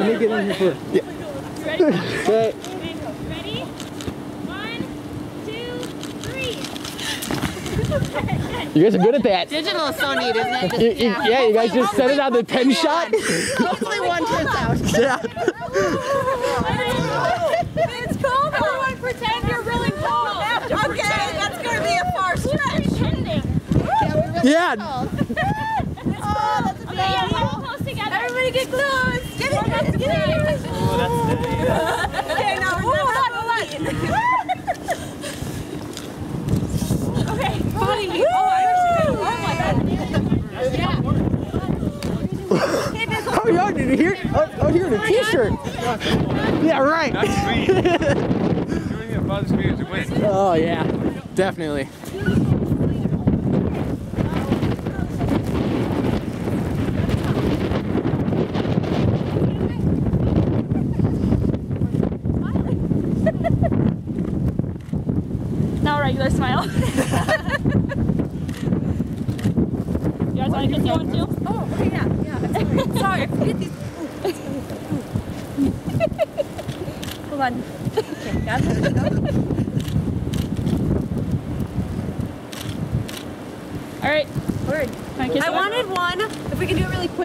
Let me get in here first. Yeah. Ready? Okay. Ready? 1, 2, 3. You guys are good at that. Digital is so neat, isn't it? Yeah, you guys just set it on the 10 shot. Hopefully one turns out. Yeah. It's cold. Everyone pretend you're really cold. Okay, that's going to be a far stretch. Pretending. Yeah. Oh, that's a Okay, yeah, we're close together. Everybody get close. Get it, get it. Oh, that's Okay, now hold on. Okay, body. Oh my god. Yeah. Oh, yeah, did you hear? Oh, here, the t-shirt. Yeah, right. That's sweet. Doing it about as sweet as it went. Oh, yeah. Definitely. Now regular smile. You guys want to kiss you one too? Oh, okay, yeah. Sorry. Get these. Hold on. Okay, got it. All right. Word. Can I kiss I you? wanted one. If we can do it really quick.